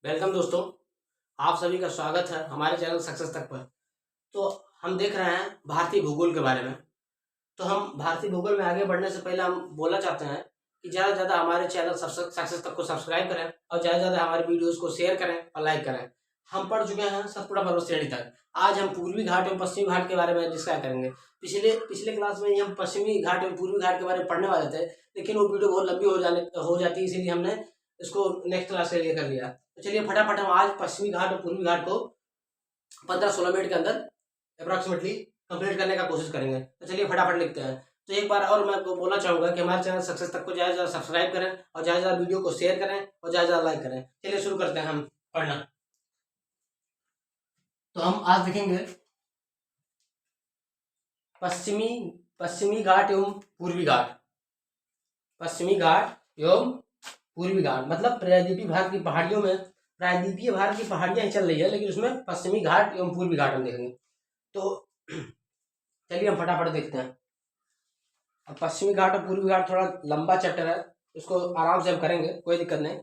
Welcome दोस्तों, आप सभी का स्वागत है हमारे चैनल सक्सेस तक पर। तो हम देख रहे हैं भारतीय भूगोल के बारे में। तो हम भारतीय भूगोल में आगे बढ़ने से पहले हम बोलना चाहते हैं कि ज़्यादा से ज़्यादा हमारे चैनल सक्सेस तक को सब्सक्राइब करें और ज़्यादा से ज़्यादा हमारे वीडियोज़ को शेयर करें और लाइक करें। हम पढ़ चुके हैं सतपुड़ा पर्वत श्रेणी तक। आज हम पूर्वी घाट एवं पश्चिमी घाट के बारे में डिस्कस करेंगे। पिछले पिछले क्लास में ही हम पश्चिमी घाट एवं पूर्वी घाट के बारे में पढ़ने वाले थे, लेकिन वो वीडियो बहुत लंबी हो जाती है, इसीलिए हमने इसको नेक्स्ट क्लास के लिए कर लिया। तो चलिए फटाफट हम आज पश्चिमी घाट और पूर्वी घाट को 15-16 मिनट के अंदर अप्रॉक्सीमेटली कंप्लीट करने का कोशिश करेंगे। तो चलिए फटाफट लिखते हैं। तो एक बार और मैं आपको बोलना चाहूँगा कि हमारे चैनल सक्सेस तक को ज़्यादा से ज़्यादा सब्सक्राइब करें और ज़्यादा से ज़्यादा वीडियो को शेयर करें और ज़्यादा से ज़्यादा लाइक करें। चलिए शुरू करते हैं हम पढ़ना। तो हम आज देखेंगे पश्चिमी घाट एवं पूर्वी घाट। पश्चिमी घाट एवं पूर्वी घाट मतलब प्रायद्वीपीय भारत की पहाड़ियों में प्रायद्वीपीय भारत की पहाड़ियां चल रही है, लेकिन उसमें पश्चिमी घाट एवं पूर्वी घाट हम देखेंगे। तो चलिए हम फटाफट देखते हैं। अब पश्चिमी घाट और पूर्वी घाट थोड़ा लंबा चैप्टर है, उसको आराम से हम करेंगे, कोई दिक्कत नहीं।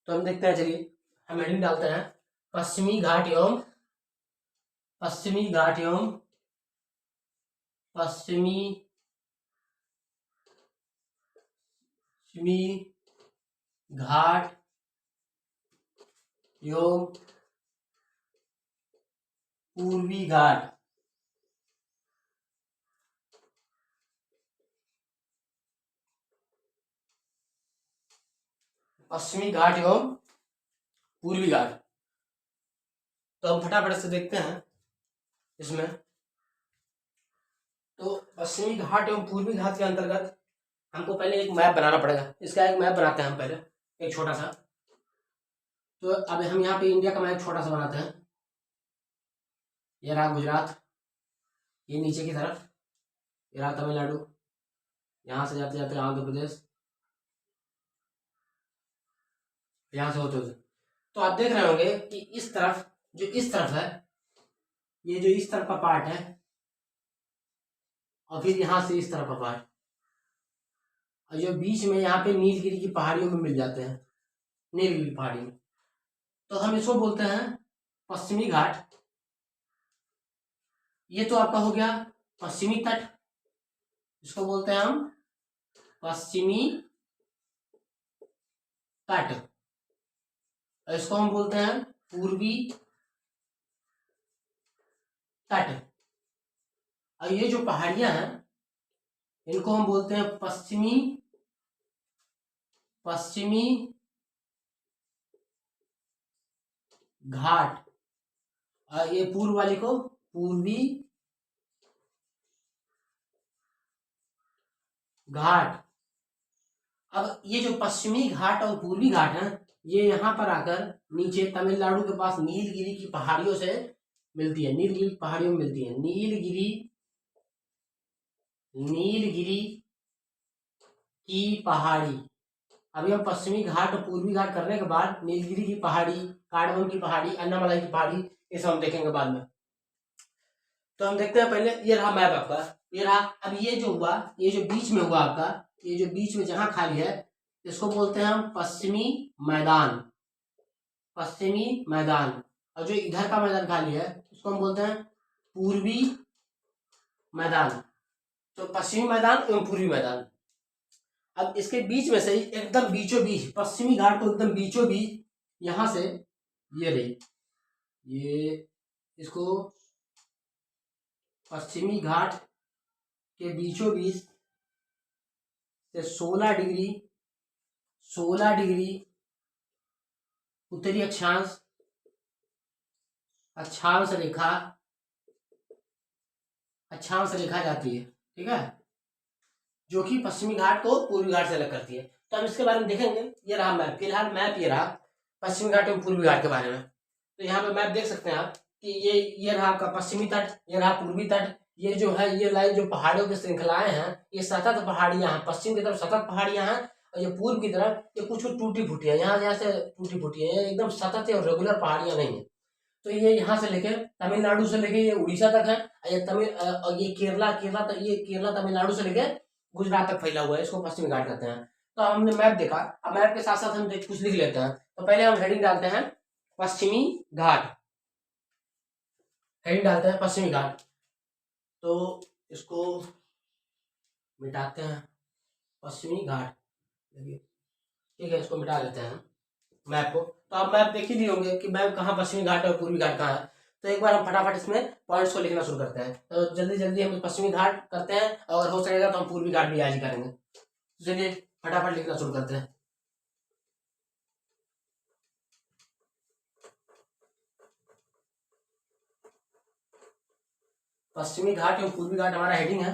तो हम देखते हैं, चलिए हम हेडिंग डालते हैं पश्चिमी घाट एवं पश्चिमी घाट एवं पश्चिमी घाट एवं पूर्वी घाट। पश्चिमी घाट एवं पूर्वी घाट। तो हम फटाफट से देखते हैं इसमें। तो पश्चिमी घाट एवं पूर्वी घाट के अंतर्गत हमको पहले एक मैप बनाना पड़ेगा। इसका एक मैप बनाते हैं हम पहले, एक छोटा सा। तो अब हम यहाँ पे इंडिया का मैप छोटा सा बनाते हैं। ये रहा गुजरात, ये नीचे की तरफ, ये रहा तमिलनाडु, यहाँ से जाते जाते आंध्र प्रदेश, यहाँ से होते होते। तो आप देख रहे होंगे कि इस तरफ जो इस तरफ है, ये जो इस तरफ का पार्ट है, और फिर यहाँ से इस तरफ का पार्ट, और जो बीच में यहाँ पे नीलगिरी की पहाड़ियों में मिल जाते हैं, नीलगिरी पहाड़ी में। तो हम इसको बोलते हैं पश्चिमी घाट। ये तो आपका हो गया पश्चिमी तट, इसको बोलते हैं हम पश्चिमी तट। इसको हम बोलते हैं पूर्वी तट। और ये जो पहाड़ियां हैं इनको हम बोलते हैं पश्चिमी घाट, और ये पूर्व वाली को पूर्वी घाट। अब ये जो पश्चिमी घाट और पूर्वी घाट है, ये यहाँ पर आकर नीचे तमिलनाडु के पास नीलगिरी की पहाड़ियों से मिलती है, नीलगिरी पहाड़ियों में मिलती है। नीलगिरी की पहाड़ी। अभी हम पश्चिमी घाट और पूर्वी घाट करने के बाद नीलगिरी की पहाड़ी, कार्डमम की पहाड़ी, अन्नामलाई की पहाड़ी, ये सब हम देखेंगे बाद में। तो हम देखते हैं पहले, ये रहा मैप आपका, ये रहा। अब ये जो हुआ, ये जो बीच में हुआ आपका, ये जो बीच में जहां खाली है, इसको बोलते हैं हम पश्चिमी मैदान। पश्चिमी मैदान। और जो इधर का मैदान खाली है उसको हम बोलते हैं पूर्वी मैदान। तो पश्चिमी मैदान एवं पूर्वी मैदान। अब इसके बीच में से एकदम बीचों बीच, पश्चिमी घाट को एकदम बीचों बीच, यहां से ये रही, ये इसको पश्चिमी घाट के बीचों बीच से 16 डिग्री उत्तरी अक्षांश रेखा जाती है, ठीक है, जो कि पश्चिमी घाट को पूर्वी घाट से अलग करती है। तो हम इसके बारे में देखेंगे। ये रहा मैप, फिलहाल मैप ये रहा पश्चिमी घाट एवं पूर्वी घाट के बारे में। तो यहाँ पे मैप देख सकते हैं आप कि ये रहा आपका पश्चिमी तट, ये रहा पूर्वी तट। ये जो है, ये लाइन जो पहाड़ियों की श्रृंखलाएं हैं, ये सतत पहाड़ियां हैं। पश्चिम की तरफ सतत पहाड़ियां हैं, और ये पूर्व की तरफ ये कुछ टूटी फूटी है, यहाँ से टूटी फूटी है, एकदम सतत और रेगुलर पहाड़ियां नहीं है। तो ये यहाँ से लेकर तमिलनाडु से लेके ये उड़ीसा तक है, और ये केरला तमिलनाडु से लेकर गुजरात तक फैला हुआ है, इसको पश्चिमी घाट कहते हैं। तो हमने मैप देखा, अब मैप के साथ साथ हम कुछ लिख लेते हैं। तो पहले हम हेडिंग डालते हैं पश्चिमी घाट, हेडिंग डालते हैं पश्चिमी घाट। तो इसको मिटाते हैं, पश्चिमी घाट, ठीक है, इसको मिटा लेते हैं मैप को। तो आप मैप देख ही लिए होंगे कि मैप कहाँ पश्चिमी घाट और पूर्वी घाट कहाँ है। तो एक बार हम फटाफट इसमें पॉइंट्स को लिखना शुरू करते हैं। तो जल्दी जल्दी हम पश्चिमी घाट करते हैं, और हो सकेगा तो हम पूर्वी घाट भी आज ही करेंगे। चलिए फटाफट लिखना शुरू करते हैं। पश्चिमी घाट एवं पूर्वी घाट हमारा हेडिंग है,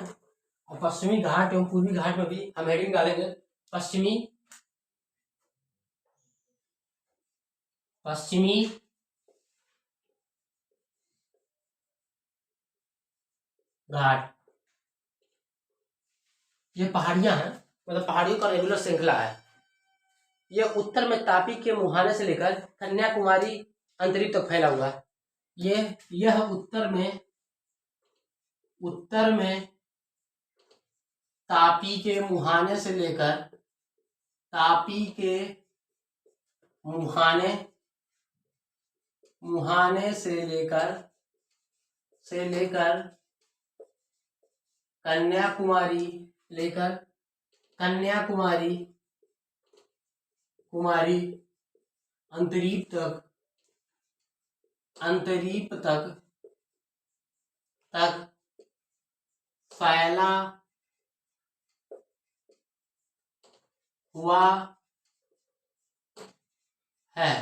और पश्चिमी घाट एवं पूर्वी घाट में भी हम हेडिंग डालेंगे पश्चिमी घाट। ये पहाड़ियां हैं, मतलब पहाड़ियों का रेगुलर श्रृंखला है। यह उत्तर में तापी के मुहाने से लेकर कन्याकुमारी अंतरिक्ष तक फैला हुआ है। यह उत्तर में तापी के मुहाने से लेकर मुहाने से लेकर कन्याकुमारी अंतरीप तक फैला हुआ है।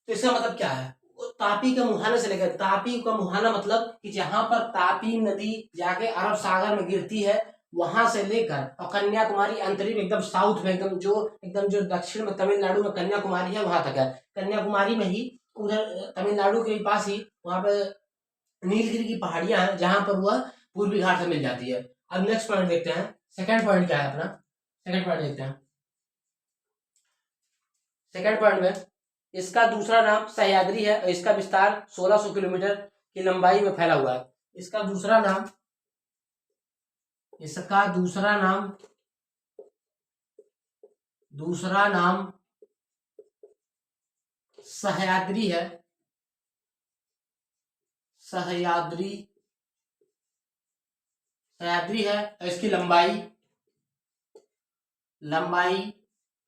तो इसका मतलब क्या है? तापी के मुहाने से लेकर, तापी का मुहाना मतलब कि जहां पर तापी नदी जाके अरब सागर में गिरती है, वहां से लेकर और कन्याकुमारी अंतरिम एकदम साउथ में, एकदम जो दक्षिण में तमिलनाडु में कन्याकुमारी है, वहां तक है। कन्याकुमारी में ही उधर तमिलनाडु के पास ही वहां पे नीलगिरी की पहाड़ियां हैं, जहां पर वह पूर्वी घाट से मिल जाती है। अब नेक्स्ट पॉइंट देखते हैं, सेकंड पॉइंट क्या है अपना, सेकंड पॉइंट देखते हैं। सेकंड पॉइंट में इसका दूसरा नाम सह्याद्री है, और इसका विस्तार 1600 किलोमीटर की लंबाई में फैला हुआ है। इसका दूसरा नाम सह्याद्री है। सह्याद्री है, और इसकी लंबाई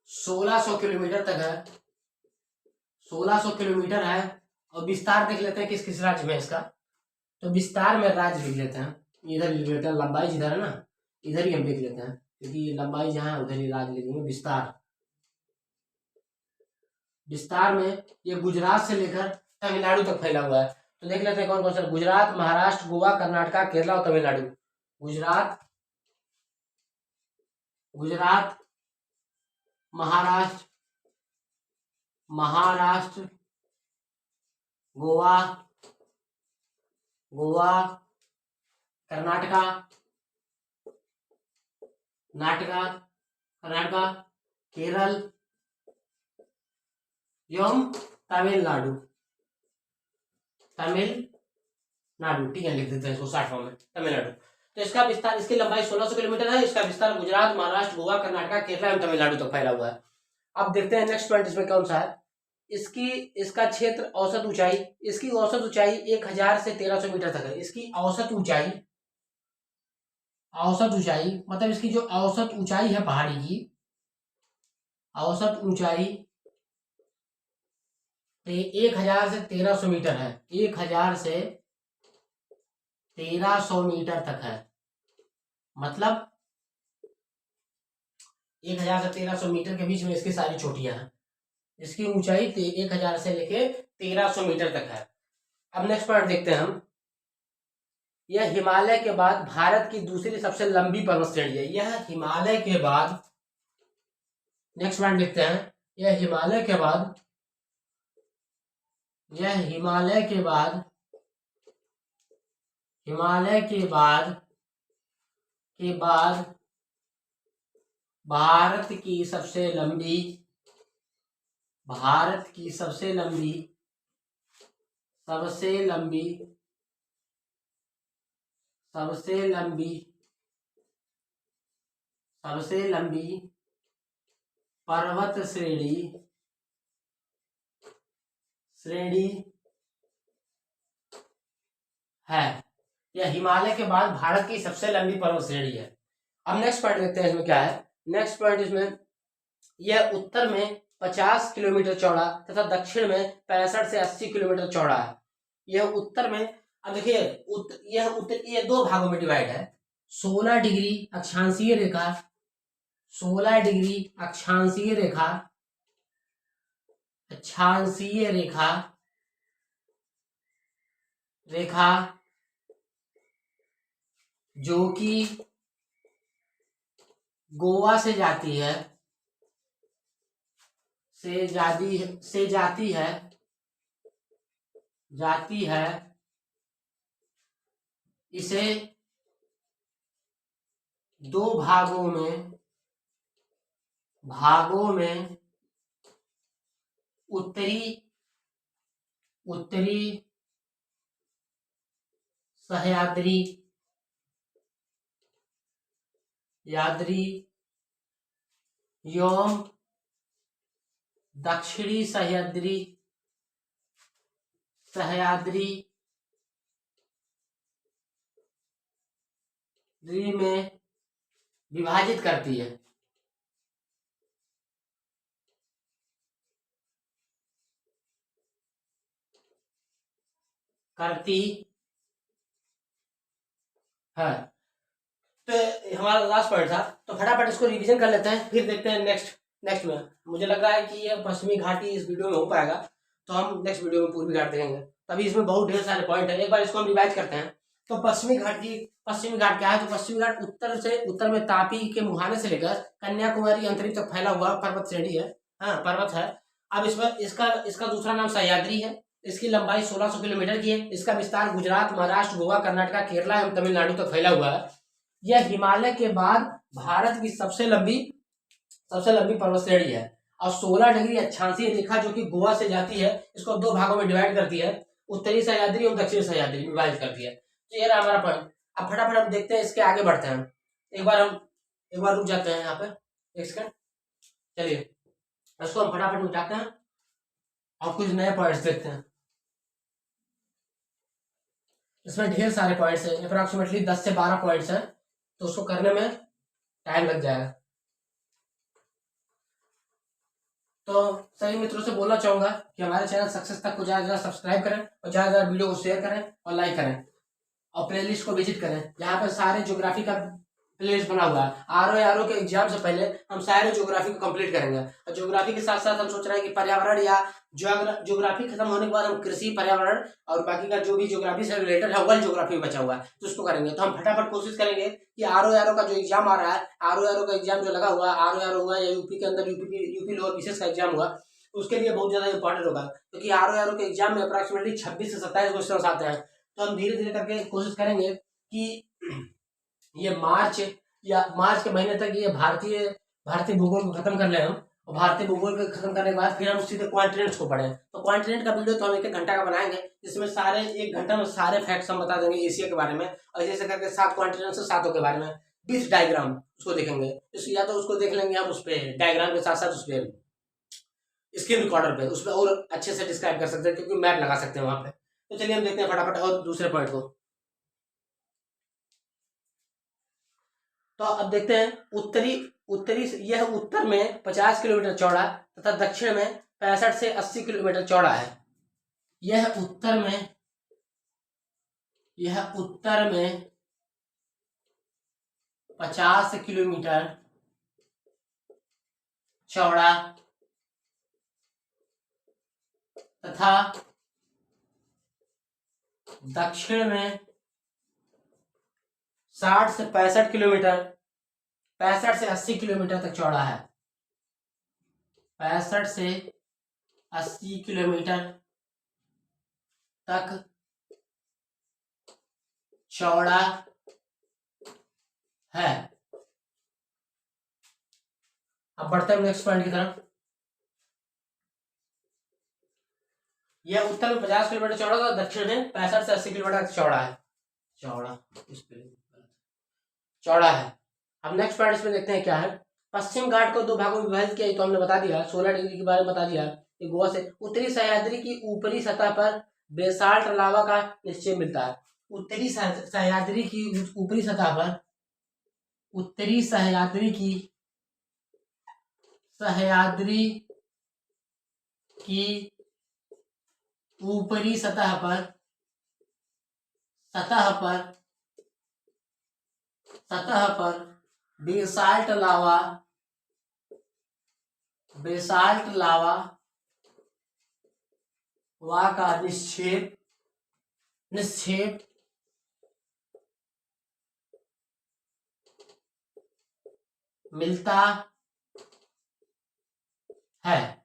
1600 किलोमीटर तक है, 1600 किलोमीटर है। और विस्तार देख लेते हैं किस किस राज्य में इसका। तो विस्तार में राज्य लिख लेते हैं, इधर लिख लेते हैं, लंबाई जिधर है ना इधर ही हम देख लेते हैं, क्योंकि लंबाई जहां है उधर ही राज्य लिखेंगे। विस्तार में ये गुजरात से लेकर तमिलनाडु तक फैला हुआ है। तो देख लेते हैं कौन कौन सा, गुजरात, महाराष्ट्र, गोवा, कर्नाटका, केरला और तमिलनाडु। गुजरात, महाराष्ट्र, गोवा, कर्नाटका, केरल एवं तमिलनाडु। ठीक है, लिख देते हैं इसको शॉर्ट फॉर्म में, तमिलनाडु। तो इसका विस्तार, इसकी लंबाई 1600 किलोमीटर है। इसका विस्तार गुजरात, महाराष्ट्र, गोवा, कर्नाटका, केरला एवं तमिलनाडु तक फैला हुआ है। अब देखते हैं नेक्स्ट पॉइंट इसमें कौन सा है। इसका क्षेत्र, औसत ऊंचाई, इसकी औसत ऊंचाई 1000 से 1300 मीटर तक है। इसकी औसत ऊंचाई मतलब इसकी जो औसत ऊंचाई है पहाड़ी की, औसत ऊंचाई 1000 से 1300 मीटर है। 1000 से 1300 मीटर तक है, मतलब 1000 से 1300 मीटर के बीच में इसकी सारी चोटियां हैं। इसकी ऊंचाई 1000 से लेके 1300 मीटर तक है। अब नेक्स्ट पॉइंट देखते हैं हम। यह हिमालय के बाद भारत की दूसरी सबसे लंबी पर्वत श्रेणी है। यह हिमालय के बाद, नेक्स्ट पॉइंट देखते हैं, यह हिमालय के बाद भारत की सबसे सबसे लंबी पर्वत श्रेणी है। यह हिमालय के बाद भारत की सबसे लंबी पर्वत श्रेणी है। अब नेक्स्ट पॉइंट देखते हैं इसमें क्या है। नेक्स्ट पॉइंट इसमें, यह उत्तर में 50 किलोमीटर चौड़ा तथा दक्षिण में 65 से 80 किलोमीटर चौड़ा है। यह उत्तर में, अब देखिए ये दो भागों में डिवाइड है। 16 डिग्री अक्षांशीय रेखा, 16 डिग्री अक्षांशीय रेखा, रेखा जो कि गोवा से जाती है, जाती है, इसे दो भागों में उत्तरी सह्याद्री एवं दक्षिणी सह्याद्री में विभाजित करती है। तो हमारा लास्ट पॉइंट था, तो फटाफट इसको रिवीजन कर लेते हैं, फिर देखते हैं नेक्स्ट में। मुझे लग रहा है कि ये पश्चिमी घाटी इस वीडियो में हो पाएगा, तो हम नेक्स्ट वीडियो में पूर्वी घाट देखेंगे। तभी इसमें बहुत ढेर सारे पॉइंट है, एक बार इसको हम रिवाइज करते हैं। तो पश्चिमी घाट क्या है? तो पश्चिमी घाट उत्तर में तापी के मुहाने से लेकर कन्याकुमारी अंतरिक्ष तक फैला हुआ पर्वत श्रेणी है। हाँ, पर्वत है। अब इसमें इसका दूसरा नाम सह्याद्री है। इसकी लंबाई 1600 किलोमीटर की है। इसका विस्तार गुजरात, महाराष्ट्र, गोवा, कर्नाटक, केरला एवं तमिलनाडु तक फैला हुआ है। यह हिमालय के बाद भारत की सबसे लंबी पर्वत श्रेणी है। और 16 डिग्री अक्षांशीय रेखा जो कि गोवा से जाती है, इसको दो भागों में डिवाइड करती है, उत्तरी सह्याद्री और दक्षिणी सह्याद्री विभाजित करती है। तो ये रहा हमारा पॉइंट। अब फटाफट हम देखते हैं, इसके आगे बढ़ते हैं। एक बार रुक जाते हैं यहाँ पे, एक सेकंड। चलिए इसको हम फटाफट मिटाते हैं और कुछ नए पॉइंट्स देखते हैं। इसमें ढेर सारे पॉइंट्स हैं, अप्रोक्सीमेटली 10 से 12 पॉइंट्स हैं, तो उसको करने में टाइम लग जाएगा। तो सभी मित्रों से बोलना चाहूंगा कि हमारे चैनल सक्सेस तक को ज्यादा सब्सक्राइब करें और ज्यादा वीडियो को शेयर करें और लाइक करें और प्लेलिस्ट को विजिट करें, जहाँ पर सारे ज्योग्राफी का प्लेलिस्ट बना हुआ है। आरओ के एग्जाम से पहले हम सारे ज्योग्राफी को कंप्लीट करेंगे। और ज्योग्राफी के साथ साथ हम सोच रहे हैं कि पर्यावरण या ज्योग्राफी खत्म होने के बाद हम कृषि, पर्यावरण और बाकी का जो भी ज्योग्राफी से रिलेटेड है, वर्ल्ड ज्योग्राफी बचा हुआ है, तो उसको करेंगे। तो हम फटाफट कोशिश करेंगे कि आरओ का जो एग्जाम आ रहा है, आरओ का एग्जाम जो लगा हुआ है, आरओ हुआ या यूपी के अंदर यूपी लोअर विशेष का एग्जाम हुआ, उसके लिए बहुत ज्यादा इंपॉर्टेंट होगा, क्योंकि आरओ के एग्जाम में अप्रोक्सीमेटली 26 से 27 क्वेश्चन आते हैं। तो हम धीरे धीरे करके कोशिश करेंगे कि ये मार्च के महीने तक ये भारतीय भूगोल को खत्म कर ले हम। और भारतीय भूगोल को खत्म करने के बाद फिर हम सीधे क्वांटिनेंट्स को पढ़ें। तो क्वांटिनेंट का वीडियो तो हम 1 घंटा का बनाएंगे, जिसमें सारे 1 घंटा में सारे फैक्ट्स हम बता देंगे एशिया के बारे में, और जैसे करके 7 क्वांटिनेंट्स से 7 के बारे में 20 डायग्राम उसको देखेंगे। या तो उसको देख लेंगे हम उस पर डायग्राम के साथ साथ उस पर स्क्रीन रिकॉर्डर पे, उसमें और अच्छे से डिस्क्राइब कर सकते हैं, क्योंकि मैप लगा सकते हैं वहां पे। तो चलिए हम देखते हैं फटाफट और दूसरे पॉइंट को। तो अब देखते हैं उत्तरी यह उत्तर में 50 किलोमीटर चौड़ा तथा दक्षिण में 65 से 80 किलोमीटर चौड़ा है। यह उत्तर में 50 किलोमीटर चौड़ा तथा दक्षिण में 60 से 65 किलोमीटर, 65 से 80 किलोमीटर तक चौड़ा है। 65 से 80 किलोमीटर तक चौड़ा है। अब बढ़ते हैं नेक्स्ट पॉइंट की तरफ। यह उत्तर में 50 किलोमीटर चौड़ा था, दक्षिण में 65 से 80 किलोमीटर तक चौड़ा है। चौड़ा है। अब नेक्स्ट पॉइंट इसमें देखते हैं क्या है। पश्चिम घाट को दो भागों में विभाजित किया, तो हमने बता दिया 16 डिग्री के बारे में बता दिया कि गोवा से उत्तरी सह्याद्री की ऊपरी सतह पर बेसाल्ट लावा का निश्चय मिलता है। उत्तरी सह्याद्री की ऊपरी सतह पर, उत्तरी सह्याद्री की ऊपरी सतह पर बेसाल्ट लावा का निक्षेप मिलता है।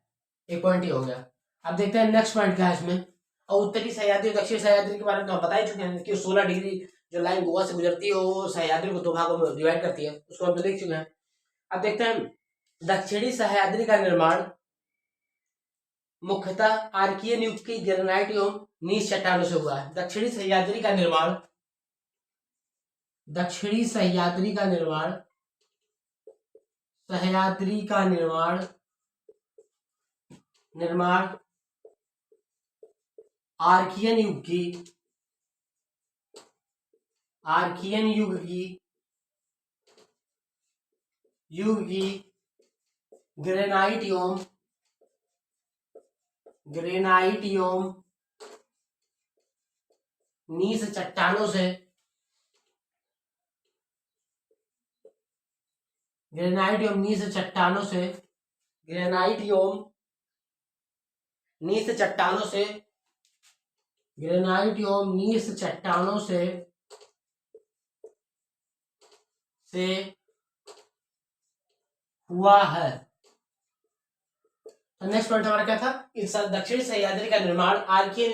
एक पॉइंट ये हो गया। अब देखते हैं नेक्स्ट पॉइंट क्या है इसमें। और उत्तरी सह्याद्री और दक्षिण सह्याद्री के बारे में तो हम बता ही चुके हैं कि 16 डिग्री जो लाइन गोवा से गुजरती है वो सह्याद्री को दो भागों में डिवाइड करती है, उसको हम तो देख चुके हैं। अब देखते हैं दक्षिणी सह्याद्री का निर्माण मुख्यतः आर्कीय युग की ग्रेनाइट एवं नीच चट्टानों से हुआ है। दक्षिणी सह्याद्री का निर्माण आर्कियन युग की ग्रेनाइट एवं नीच चट्टानों से हुआ है। तो नेक्स्ट पॉइंट हमारा क्या था, इस दक्षिणी सह्याद्री का निर्माण आर्कियन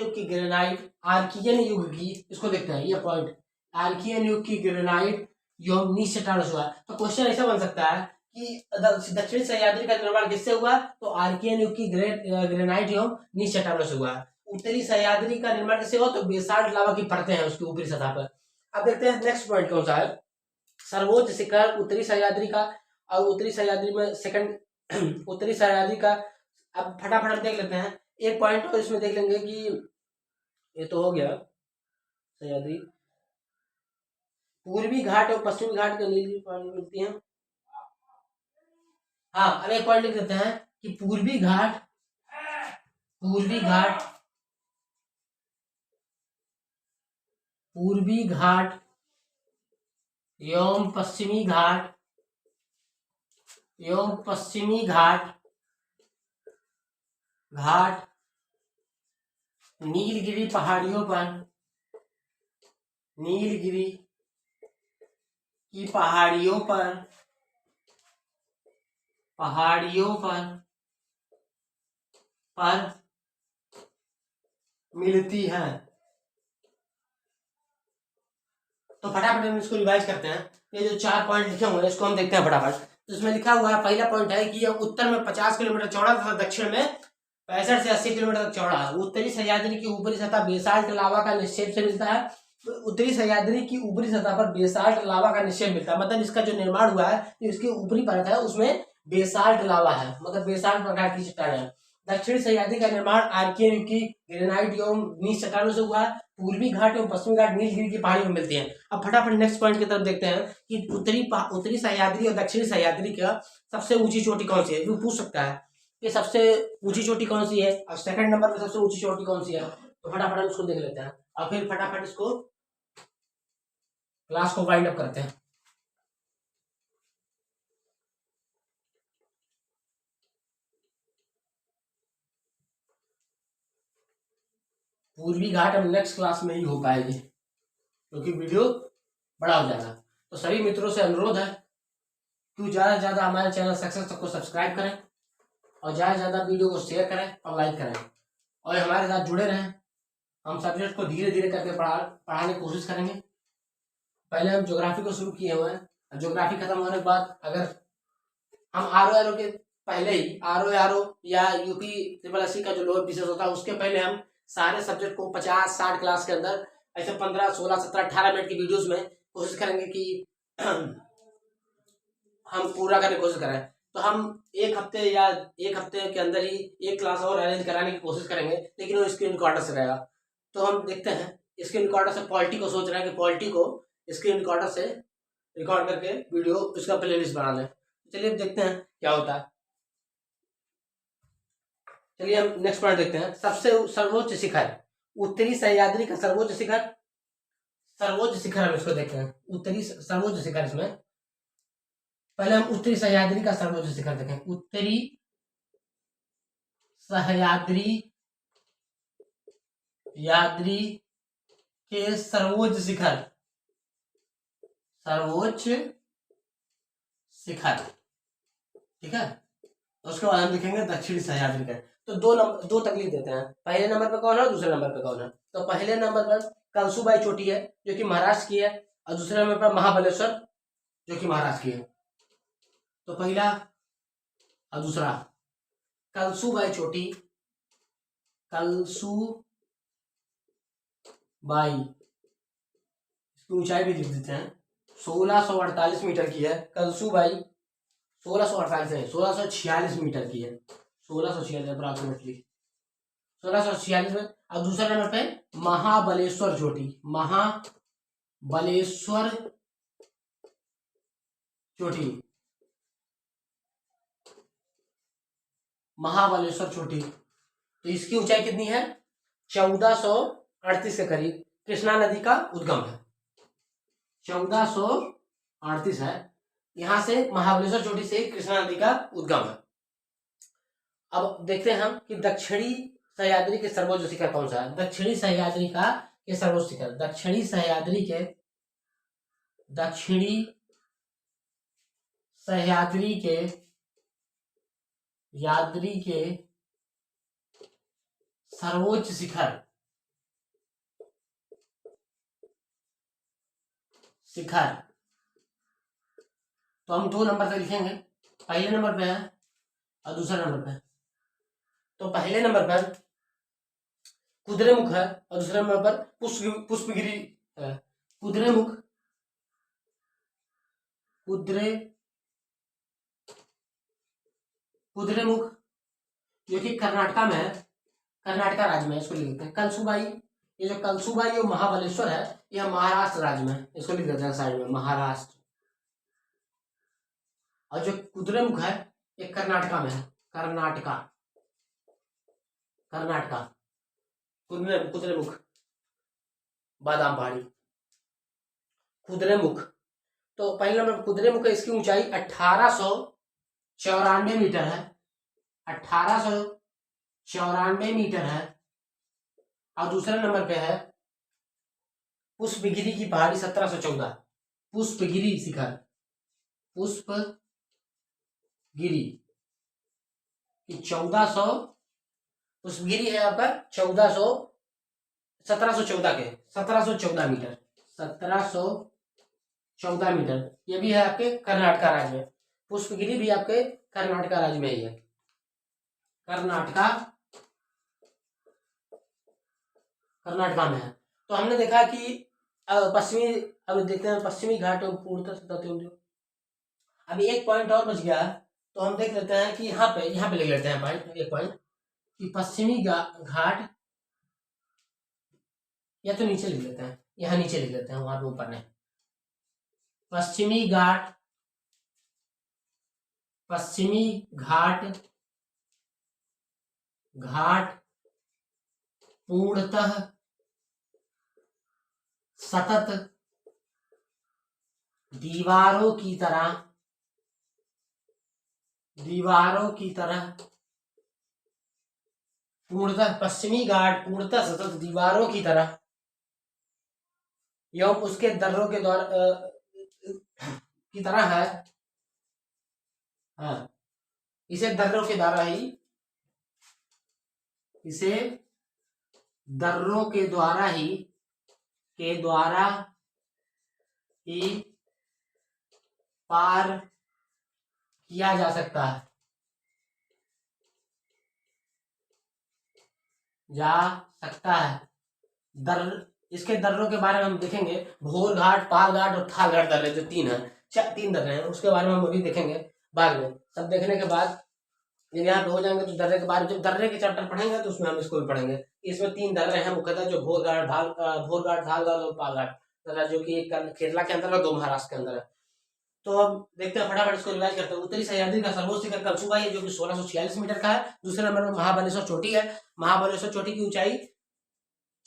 युग की, इसको देखते हैं ये पॉइंट, आर्कियन युग की ग्रेनाइट एवं नीच चट्टानों से हुआ। तो क्वेश्चन ऐसा बन सकता है कि दक्षिणी सह्याद्री का निर्माण किससे हुआ, तो आर्कियन युग की ग्रेनाइट एवं नीच चट्टानों से हुआ। उत्तरी सह्याद्री का निर्माण किससे हुआ, तो बेसाल्ट लावा की परतें हैं उसकी ऊपरी सतह पर। अब देखते हैं नेक्स्ट पॉइंट कौन सा है। सर्वोच्च शिखर उत्तरी सह्याद्री का, और उत्तरी सह्याद्री में सेकंड उत्तरी सह्याद्री का। अब फटाफट देख लेते हैं एक पॉइंट, और इसमें देख लेंगे कि ये तो हो गया सह्याद्री। पूर्वी घाट और पश्चिमी घाट के नीली पानी मिलती है। हाँ, अब एक पॉइंट लिख देते हैं कि पूर्वी घाट एवं पश्चिमी घाट नीलगिरी की पहाड़ियों पर मिलती हैं। तो फटाफट हम इसको रिवाइज करते हैं। ये जो 4 पॉइंट लिखे हुए हैं इसको हम देखते हैं फटाफट। तो इसमें लिखा हुआ है, पहला पॉइंट है कि यह उत्तर में 50 किलोमीटर चौड़ा तथा दक्षिण में 65 से 80 किलोमीटर तक चौड़ा है। उत्तरी सह्याद्री की ऊपरी सतह बेसाल्ट लावा का निक्षेप से मिलता है। तो उत्तरी सह्याद्री की ऊपरी सतह पर बेसाल्ट लावा का निक्षेप मिलता है, मतलब इसका जो निर्माण हुआ है तो इसकी ऊपरी परत है उसमें बेसाल्ट लावा है, मतलब बेसाल्ट प्रकार की चट्टान है। दक्षिणी सह्याद्री का निर्माण आर्कियन युग की ग्रेनाइट एवं नीच चट्टानों से हुआ है। पूर्वी घाट एवं पश्चिमी घाट नीलगिरी की पहाड़ियों में मिलती हैं। अब फटाफट नेक्स्ट पॉइंट की तरफ देखते हैं कि उत्तरी सह्याद्री और दक्षिणी सह्याद्री का सबसे ऊंची चोटी कौन सी है, वो पूछ सकता है कि सबसे ऊंची चोटी कौन सी है और सेकंड नंबर पे सबसे ऊंची चोटी कौन सी है। तो फटाफट हम उसको देख लेते हैं और फिर फटाफट इसको क्लास को वाइंड अप करते हैं। पूर्वी घाट हम नेक्स्ट क्लास में ही हो पाएगी क्योंकि वीडियो बड़ा हो जाएगा। तो सभी मित्रों से अनुरोध है कि ज़्यादा से ज़्यादा हमारे चैनल सक्सेस तक को सब्सक्राइब करें और ज़्यादा से ज़्यादा वीडियो को शेयर करें और लाइक करें और हमारे साथ जुड़े रहें। हम सब्जेक्ट को धीरे धीरे करके पढ़ाने की कोशिश करेंगे। पहले हम ज्योग्राफी को शुरू किए हुए हैं। ज्योग्राफी खत्म होने के बाद अगर हम आर के पहले ही आर या यूपी ट्रिपल एससी का जो लोअर विशेष होता है उसके पहले हम सारे सब्जेक्ट को 50-60 क्लास के अंदर ऐसे 15, 16, 17, 18 मिनट की वीडियोस में कोशिश करेंगे कि हम पूरा करने की कोशिश कर रहे हैं, तो हम एक हफ्ते के अंदर ही एक क्लास और अरेंज कराने की कोशिश करेंगे, लेकिन वो स्क्रीन रिकॉर्डर से रहेगा। तो हम देखते हैं स्क्रीन रिकॉर्डर से पॉलिटी को सोच रहे हैं कि पॉलिटी को स्क्रीन रिकॉर्डर से रिकॉर्ड करके वीडियो उसका प्लेलिस्ट बना लें। चलिए अब देखते हैं क्या होता है। चलिए हम नेक्स्ट पॉइंट देखते हैं। सबसे सर्वोच्च शिखर, उत्तरी सह्याद्री का सर्वोच्च शिखर। सर्वोच्च शिखर हम इसको देखते हैं, उत्तरी सर्वोच्च शिखर। इसमें पहले हम उत्तरी सह्याद्री का सर्वोच्च शिखर देखें। उत्तरी सह्याद्री के सर्वोच्च शिखर, ठीक है। उसके बाद हम देखेंगे दक्षिणी सह्याद्री का। तो दो तकलीफ देते हैं। पहले नंबर पे कौन है, दूसरे नंबर पे कौन है। तो पहले नंबर पर कलसुबाई चोटी है जो कि महाराष्ट्र की है, और दूसरे नंबर पर महाबलेश्वर जो कि महाराष्ट्र की है। तो पहला और दूसरा कलसुबाई चोटी, इसकी ऊंचाई भी लिख देते हैं, 1648 मीटर की है। कलसुबाई 1648 है, 1646 मीटर की है, 1646 अप्रोक्सीमेटली 1646 में। और दूसरे नंबर पे महाबलेश्वर चोटी, महाबलेश्वर चोटी, तो इसकी ऊंचाई कितनी है, 1438 के करीब। कृष्णा नदी का उद्गम है, 1438 है। यहां से महाबलेश्वर चोटी से कृष्णा नदी का उद्गम है। अब देखते हैं हम कि दक्षिणी सह्याद्री के सर्वोच्च शिखर कौन सा है। दक्षिणी सह्याद्री का ये सर्वोच्च शिखर, दक्षिणी सह्याद्री के सर्वोच्च शिखर तो हम 2 नंबर पे लिखेंगे। पहले नंबर पे है और दूसरे नंबर पे। तो पहले नंबर पर कुद्रेमुख है और दूसरे नंबर पर पुष्पगिरी है। कुद्रेमुख जो कि कर्नाटका में है, कर्नाटका राज्य में, इसको लिख देते हैं। कलसुबाई, ये जो कलसुबाई और महाबलेश्वर है, यह महाराष्ट्र राज्य में है, इसको लिख देते हैं साइड में, महाराष्ट्र। और जो कुद्रेमुख है ये कर्नाटका में है, कर्नाटका कुद्रेमुख, बादाम पहाड़ी, कुद्रेमुख। तो पहले नंबर कुद्रेमुख है, इसकी ऊंचाई 1894 मीटर है, 1894 मीटर है। और दूसरे नंबर पे है पुष्पगिरी की पहाड़ी, 1714, पुष्पगिरी शिखर, पुष्पगिरी की 1400, पुष्पगिरी है आपका 1714 के 1714 मीटर, 1714 मीटर। ये भी है आपके कर्नाटका राज्य में। पुष्पगिरी भी आपके कर्नाटका राज्य में ही है, कर्नाटका में है। तो हमने देखा कि पश्चिमी, अब देखते हैं पश्चिमी घाट पूर्णतः। अभी एक पॉइंट और बच गया है, तो हम देख लेते हैं कि यहाँ पे लिख लेते हैं एक पॉइंट कि पश्चिमी घाट, या तो नीचे लिख लेते हैं, यहाँ नीचे लिख लेते हैं, वहां पे ऊपर नहीं। पश्चिमी घाट पूर्णतः सतत दीवारों की तरह पूर्णतः, पश्चिमी घाट पूर्णतः सतत दीवारों की तरह एवं उसके दर्रों के द्वारा की तरह है। हाँ, इसे दर्रों के द्वारा ही पार किया जा सकता है, इसके दर्रों के बारे में हम देखेंगे। भोर घाट, पाल घाट और थाल घाट दर्रे जो 3 है, 3 दर्रे हैं, उसके बारे में हम अभी देखेंगे बाद में। सब देखने के बाद जब यहाँ पे हो जाएंगे तो दर्रे के बाद जब दर्रे के चैप्टर पढ़ेंगे तो उसमें हम इसको भी पढ़ेंगे। इसमें 3 दर्रे हैं मुख्यतः, जो भोरघाट, भोरघाट, ढालघाट और पालघाट दर्रा, जो कि एक केरला के अंदर है, 2 महाराष्ट्र के अंदर है। तो हम देखते हैं, फटाफट इसको रिवाइज करते हैं। उत्तरी सह्याद्री का सर्वोच्च शिखर कलसुबाई है, जो कि 1646 मीटर का है। दूसरे नंबर पर महाबलेश्वर चोटी है। महाबलेश्वर चोटी की ऊंचाई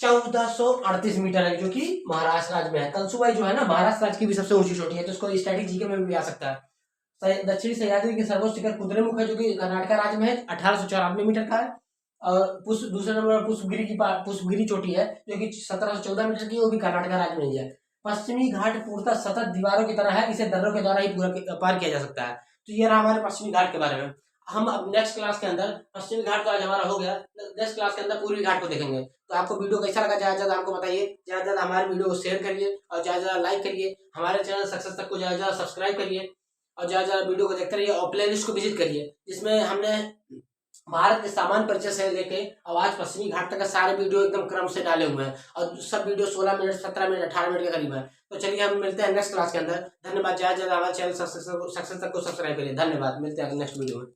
1438 मीटर है, जो कि महाराष्ट्र राज्य में है। कलसुबाई जो है ना, महाराष्ट्र राज्य की भी सबसे ऊंची चोटी है, तो इसको स्टैटिक जीके में भी आ सकता है। दक्षिणी सह्याद्री के सर्वोच्च शिखर कुद्रेमुख है, जो कि कर्नाटक राज्य में है, 1894 मीटर का है। और दूसरे नंबर पर पुष्पगिरी चोटी है, जो कि 1714 मीटर की, वो भी कर्नाटक राज्य में ही है। पश्चिमी घाट पूर्णतः सतत दीवारों की तरह है, इसे दर्रों के द्वारा ही पूरा पार किया जा सकता है। तो ये रहा हमारे पश्चिमी घाट के बारे में। हम अब नेक्स्ट क्लास के अंदर, पश्चिमी घाट तो आज हमारा हो गया, नेक्स्ट क्लास के अंदर पूर्वी घाट को देखेंगे। तो आपको वीडियो कैसा लगा, ज्यादा ज्यादा हमको बताइए, ज्यादा ज्यादा हमारे वीडियो को शेयर करिए और ज्यादा ज्यादा लाइक करिए। हमारे चैनल सक्सेस तक को ज्यादा ज्यादा सब्सक्राइब करिए और ज्यादा ज्यादा वीडियो को देखते रहिए और प्ले लिस्ट को विजिट करिए, जिसमें हमने भारत के सामान्य परिचय से लेके अब आज पश्चिमी घाट तक का सारे वीडियो एकदम क्रम से डाले हुए हैं और सब वीडियो 16 मिनट, 17 मिनट, 18 मिनट के करीब है। तो चलिए हम मिलते हैं नेक्स्ट क्लास के अंदर। धन्यवाद। ज्यादा ज्यादा हमारे चैनल सक्सेस तक को सब्सक्राइब करिए। धन्यवाद, मिलते हैं नेक्स्ट वीडियो में।